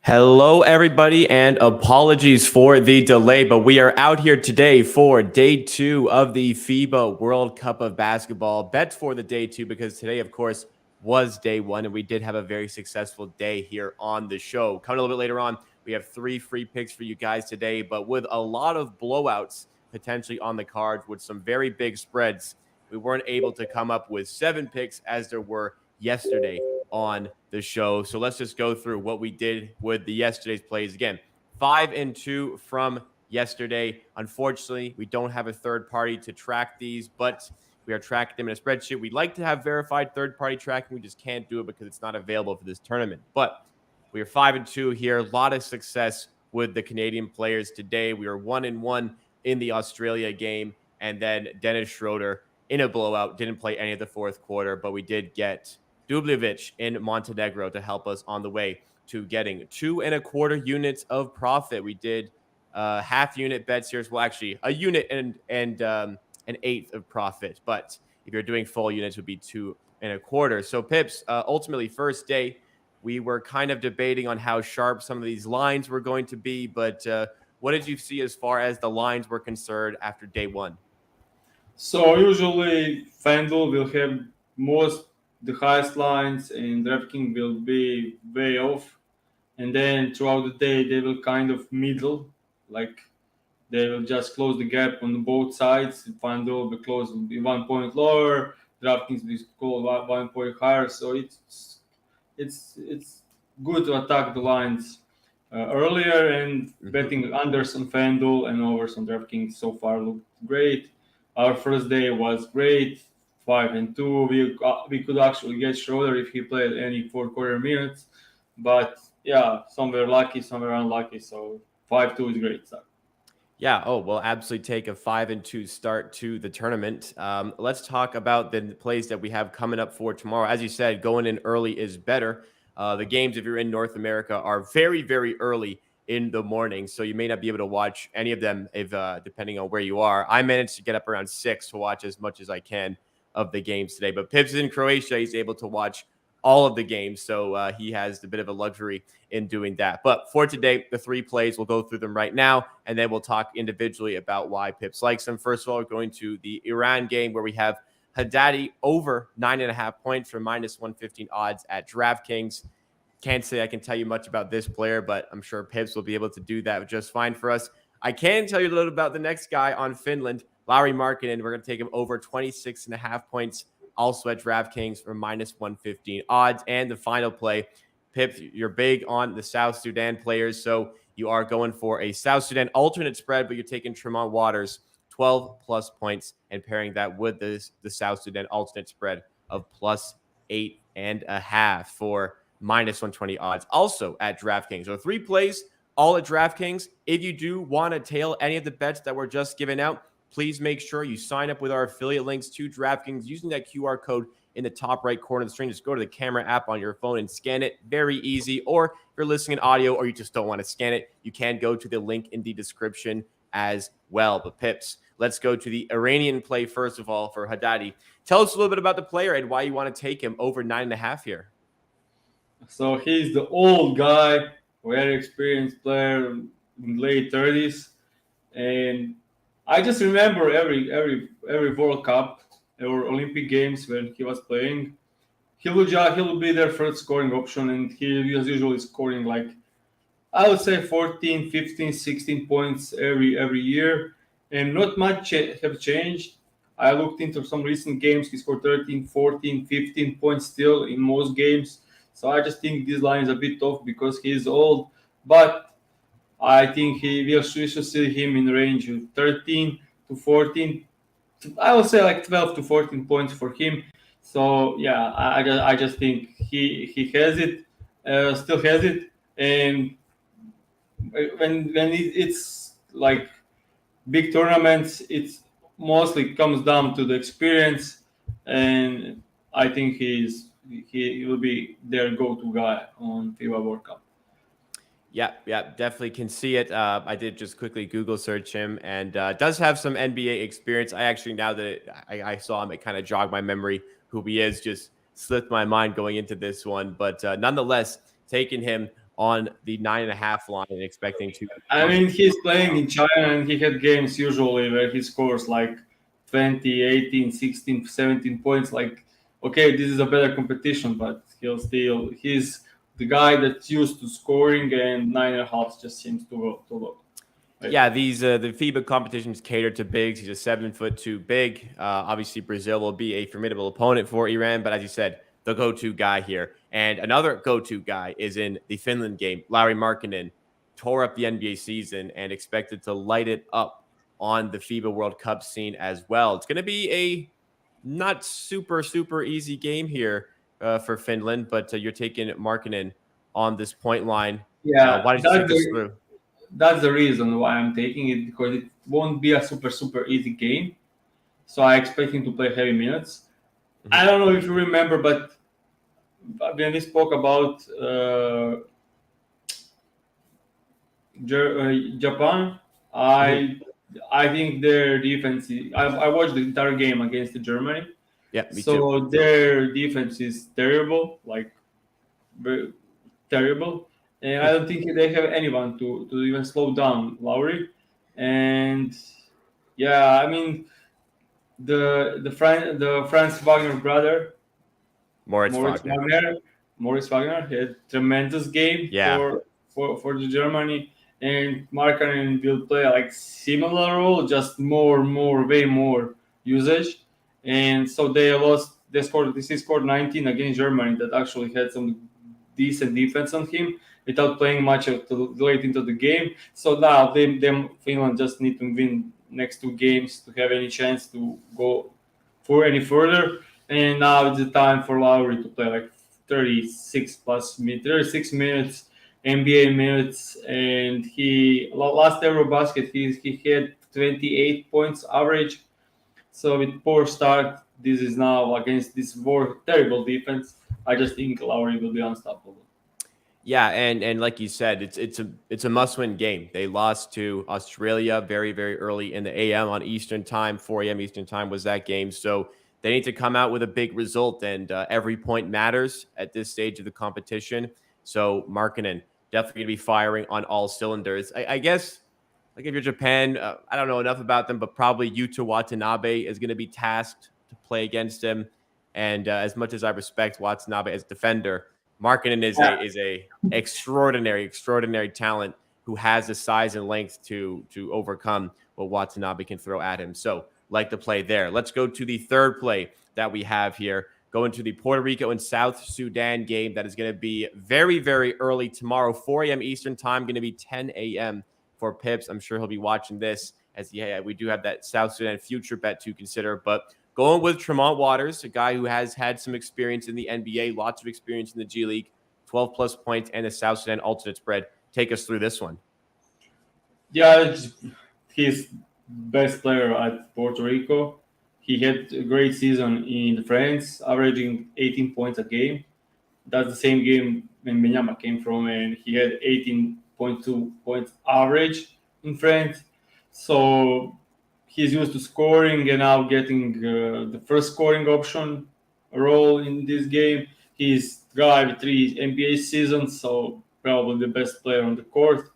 Hello, everybody, and apologies for the delay, but we are out here today for day two of the FIBA World Cup of Basketball. Bet for the day two because today, of course, was day one, and we did have a very successful day here on the show. Coming a little bit later on, we have 3 free picks for you guys today, but with a lot of blowouts potentially on the cards with some very big spreads, we weren't able to come up with 7 picks as there were yesterday on the show. So let's just go through what we did with the yesterday's plays. Again, 5 and 2 from yesterday. Unfortunately, we don't have a third party to track these, but we are tracking them in a spreadsheet. We'd like to have verified third party tracking. We just can't do it because it's not available for this tournament. But we are 5 and 2 here. A lot of success with the Canadian players today. We are 1 and 1 in the Australia game. And then Dennis Schroeder in a blowout, didn't play any of the fourth quarter, but we did get Dubljevic in Montenegro to help us on the way to getting 2.25 units of profit. We did half unit bets here as well. Actually, a unit and an eighth of profit. But if you're doing full units, it would be 2.25. So Pips, ultimately first day, we were kind of debating on how sharp some of these lines were going to be. But what did you see as far as the lines were concerned after day one? So usually FanDuel will have the highest lines, and DraftKings will be way off. And then throughout the day, they will kind of middle, like they will just close the gap on both sides. FanDuel will close 1 point lower, DraftKings will close 1 point higher. So it's good to attack the lines earlier, and betting unders on FanDuel and overs on DraftKings so far looked great. Our first day was great, 5 and 2. We could actually get Schroeder if he played any 4 quarter minutes, but yeah, some were lucky, some were unlucky. So 5-2 is great stuff. Yeah. Oh, we'll absolutely take a 5 and 2 start to the tournament. Let's talk about the plays that we have coming up for tomorrow. As you said, going in early is better. The games, if you're in North America, are very, very early in the morning, so you may not be able to watch any of them if depending on where you are. I managed to get up around 6 to watch as much as I can of the games today. But Pips is in Croatia. He's able to watch all of the games, so he has a bit of a luxury in doing that. But for today, the 3 plays, we'll go through them right now, and then we'll talk individually about why Pips likes them. First of all, we're going to the Iran game where we have Haddadi over 9.5 points for minus 115 odds at DraftKings. Can't say I can tell you much about this player, but I'm sure Pips will be able to do that just fine for us. I can tell you a little about the next guy on Finland, Lauri Markkanen. We're going to take him over 26.5 points, also at DraftKings for minus 115 odds. And the final play, Pips, you're big on the South Sudan players, so you are going for a South Sudan alternate spread, but you're taking Tremont Waters, 12 plus points, and pairing that with the South Sudan alternate spread of plus 8.5 for minus 120 odds, also at DraftKings. So 3 plays, all at DraftKings. If you do want to tail any of the bets that were just given out, please make sure you sign up with our affiliate links to DraftKings using that QR code in the top right corner of the screen. Just go to the camera app on your phone and scan it. Very easy. Or if you're listening in audio or you just don't want to scan it, you can go to the link in the description as well. But Pips, let's go to the Iranian play first of all for Haddadi. Tell us a little bit about the player and why you want to take him over 9.5 here. So he's the old guy, very experienced player in late 30s, and I just remember every World Cup or Olympic Games when he was playing, he'll be their first scoring option, and he was usually scoring like I would say 14, 15, 16 points every year, and not much have changed. I looked into some recent games. He scored 13, 14, 15 points still in most games. So I just think this line is a bit off because he's old. But I think we should see him in range of 13 to 14. I would say like 12 to 14 points for him. So yeah, I just think he has it, still has it, and when it's like big tournaments, it's mostly comes down to the experience, and I think he will be their go-to guy on FIBA World Cup. Yeah, definitely can see it. I did just quickly Google search him and does have some NBA experience. I actually, now that I saw him, it kind of jogged my memory who he is, just slipped my mind going into this one. But nonetheless, taking him on the 9.5 line and expecting to I come. mean, he's playing in China and he had games usually where he scores like 20, 18, 16, 17 points. Like, okay, this is a better competition, but he's the guy that's used to scoring, and 9.5 just seems too low. Right? Yeah, these the FIBA competitions cater to bigs. He's a 7'2" big. Obviously, Brazil will be a formidable opponent for Iran, but as you said, the go-to guy here. And another go-to guy is in the Finland game. Larry Markkinen tore up the NBA season and expected to light it up on the FIBA World Cup scene as well. It's going to be a not super easy game here for Finland, but you're taking Markkinen on this point line. Yeah, Why don't you take us through? that's the reason why I'm taking it, because it won't be a super easy game. So I expect him to play heavy minutes. Mhm. I don't know if you remember, but when we spoke about Japan, Mhm. I think their defense. I watched the entire game against the Germany, Yeah, me too. so their defense is terrible, like very terrible, and I don't think they have anyone to even slow down Lowry. And yeah, I mean the Franz Wagner brother, Moritz Moritz Wagner. Wagner. Moritz Wagner had tremendous game Yeah. for the Germany, and Markkanen will play like similar role, just way more usage, and so they lost. They scored. This is scored 19 against Germany. That actually had some decent defense on him without playing much of the late into the game. So now them Finland just need to win next two games to have any chance to go for any further. And now it's the time for Lowry to play like 36 minutes NBA minutes, and he last Eurobasket he had 28 points average. So with poor start, this is now against this more terrible defense. I just think Lowry will be unstoppable. Yeah, and like you said, it's a must-win game. They lost to Australia very early in the AM on Eastern time. 4 a.m. Eastern time was that game. So they need to come out with a big result, and every point matters at this stage of the competition. So Markkinen definitely going to be firing on all cylinders. I guess, like if you're Japan, I don't know enough about them, but probably Yuta Watanabe is going to be tasked to play against him. And as much as I respect Watanabe as a defender, Markkinen is a extraordinary talent who has the size and length to overcome what Watanabe can throw at him. So like the play there. Let's go to the third play that we have here. Going to the Puerto Rico and South Sudan game that is going to be very early tomorrow, 4 a.m. Eastern time, going to be 10 a.m. for Pips. I'm sure he'll be watching this as we do have that South Sudan future bet to consider. But going with Tremont Waters, a guy who has had some experience in the NBA, lots of experience in the G League, 12 plus points, and the South Sudan alternate spread. Take us through this one. Yeah, he's best player at Puerto Rico. He had a great season in France, averaging 18 points a game. That's the same game when Benyama came from, and he had 18.2 points average in France. So he's used to scoring and now getting the first scoring option role in this game. He's guy with 3 NBA seasons, so probably the best player on the court.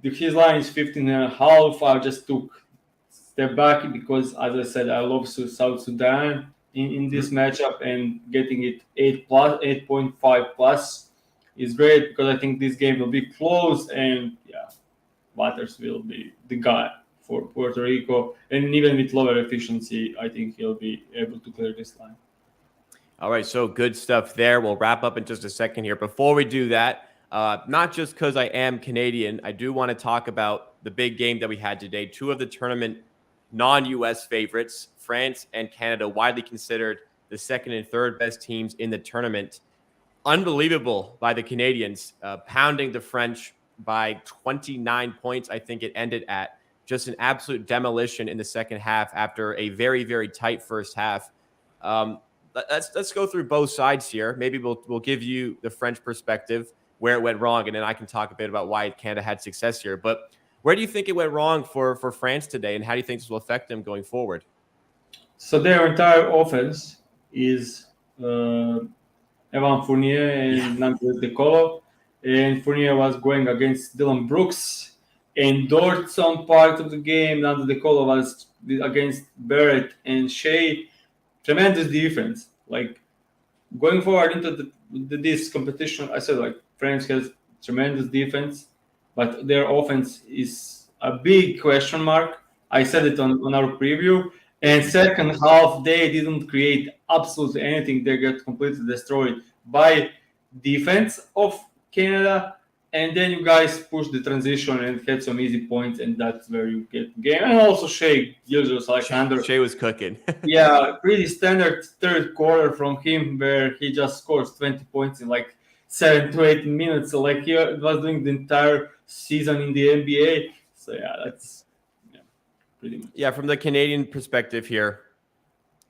His line is 15 and a half. I just took step back because, as I said, I love South Sudan in this matchup, and getting it 8.5 plus is great because I think this game will be close, and yeah, Waters will be the guy for Puerto Rico, and even with lower efficiency, I think he'll be able to clear this line. All right, so good stuff there. We'll wrap up in just a second here. Before we do that, not just because I am Canadian, I do want to talk about the big game that we had today. Two of the tournament non-US favorites, France and Canada, widely considered the second and third best teams in the tournament. Unbelievable by the Canadians, pounding the French by 29 points. I think it ended at just an absolute demolition in the second half after a very tight first half. Um, let's go through both sides here. Maybe we'll give you the French perspective where it went wrong, and then I can talk a bit about why Canada had success here. But where do you think it went wrong for France today, and how do you think this will affect them going forward? So their entire offense is Evan Fournier Yeah. and Nantes De Colo. and Fournier was going against Dylan Brooks. And Dort some part of the game, Nando De Colo was against Barrett and Shea. Tremendous defense. Like going forward into this competition, I said like France has tremendous defense, but their offense is a big question mark. I said it on our preview. And second half, they didn't create absolutely anything. They got completely destroyed by defense of Canada. And then you guys pushed the transition and had some easy points, and that's where you get the game. And also Shea Gilgeous Alexander, Shea was cooking. yeah, pretty standard third quarter from him where he just scores 20 points in like 7 to 8 minutes. So like he was doing the entire season in the NBA. So yeah, that's yeah, pretty much. Yeah, from the Canadian perspective here,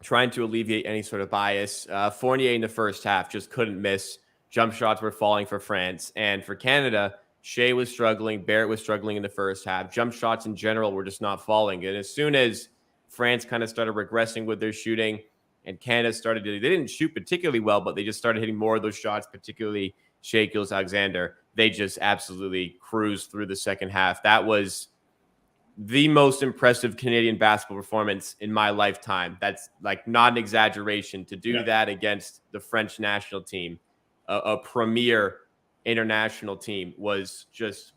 trying to alleviate any sort of bias, Fournier in the first half just couldn't miss. Jump shots were falling for France. And for Canada, Shea was struggling. Barrett was struggling in the first half. Jump shots in general were just not falling. And as soon as France kind of started regressing with their shooting and Canada started to, they didn't shoot particularly well, but they just started hitting more of those shots, particularly Shea Gilgeous-Alexander. They just absolutely cruised through the second half. That was the most impressive Canadian basketball performance in my lifetime. That's like not an exaggeration to do that against the French national team, a premier international team, was just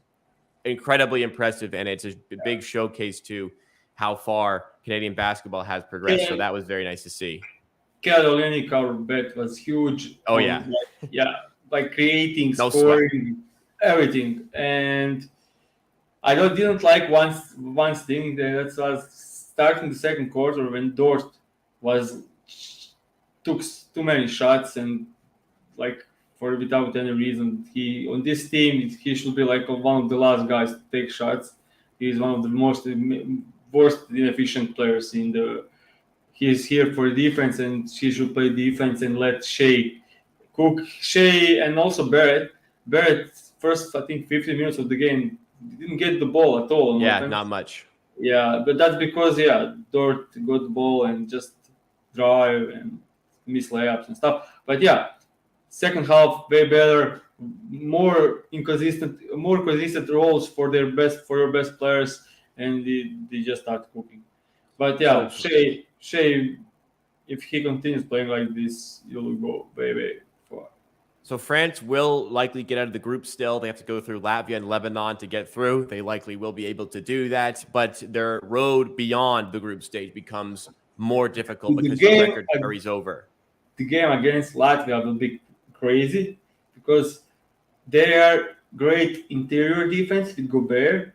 incredibly impressive. And it's a big showcase to how far Canadian basketball has progressed. So that was very nice to see. Carolinic, our bet was huge. Oh, yeah. By creating, No scoring, everything. And I didn't like one thing that was starting the second quarter when Dort was took too many shots and like for without any reason. He on this team he should be like one of the last guys to take shots. He's one of the worst inefficient players in the. He's here for defense and he should play defense and let Shea cook. Shea and also Barrett. Barrett first I think 15 minutes of the game didn't get the ball at all. Yeah, not much. Yeah, but that's because Dort got the ball and just drive and miss layups and stuff. But yeah, second half way better, more consistent roles for your best players, and they just start cooking. But yeah, Shea, if he continues playing like this, you'll go way far. So France will likely get out of the group still. They have to go through Latvia and Lebanon to get through. They likely will be able to do that, but their road beyond the group stage becomes more difficult because the record carries over. The game against Latvia will be crazy because they are great interior defense with Gobert,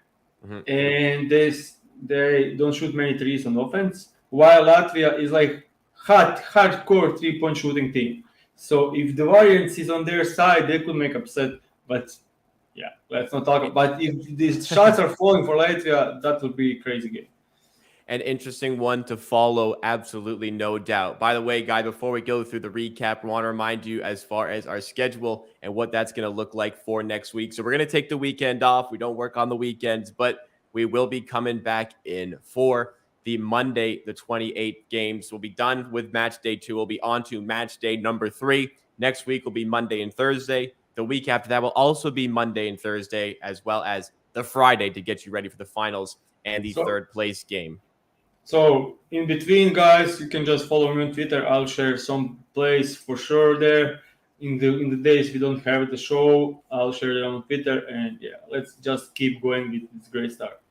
and they don't shoot many threes on offense, while Latvia is like hardcore 3-point shooting team. So if the variance is on their side, they could make upset. But yeah, let's not talk about. But if these shots are falling for Latvia, that would be a crazy game. An interesting one to follow, absolutely, no doubt. By the way, guys, before we go through the recap, we want to remind you as far as our schedule and what that's going to look like for next week. So we're going to take the weekend off. We don't work on the weekends, but we will be coming back in for the Monday, the 28th games. We'll be done with match day 2. We'll be on to match day number 3. Next week will be Monday and Thursday. The week after that will also be Monday and Thursday, as well as the Friday to get you ready for the finals and the third place game. So in between, guys, you can just follow me on Twitter. I'll share some plays for sure there. In the days we don't have the show, I'll share it on Twitter. And yeah, let's just keep going with this great start.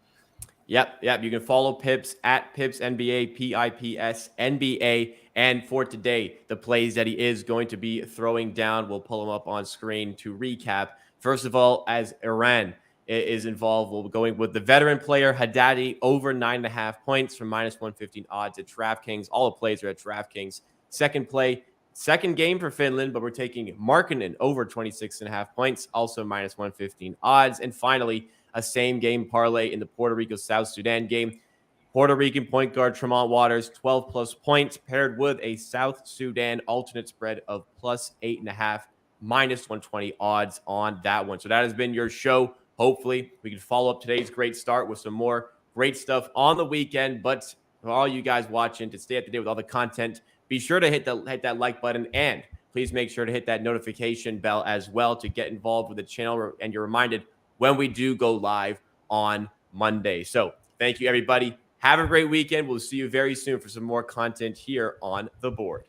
Yep. You can follow Pips at Pips NBA, PIPS NBA. And for today, the plays that he is going to be throwing down, we'll pull them up on screen to recap. First of all, as Iran is involved, we'll be going with the veteran player Haddadi over 9.5 points from -115 odds at DraftKings. All the plays are at DraftKings. Second play, second game for Finland, but we're taking Markkanen over 26.5 points, also -115 odds. And finally, a same game parlay in the Puerto Rico South Sudan game. Puerto Rican point guard Tremont Waters, 12 plus points, paired with a South Sudan alternate spread of +8.5, -120 odds on that one. So that has been your show. Hopefully, we can follow up today's great start with some more great stuff on the weekend. But for all you guys watching, to stay up to date with all the content, be sure to hit that like button and please make sure to hit that notification bell as well to get involved with the channel, and you're reminded when we do go live on Monday. So thank you, everybody. Have a great weekend. We'll see you very soon for some more content here on The Board.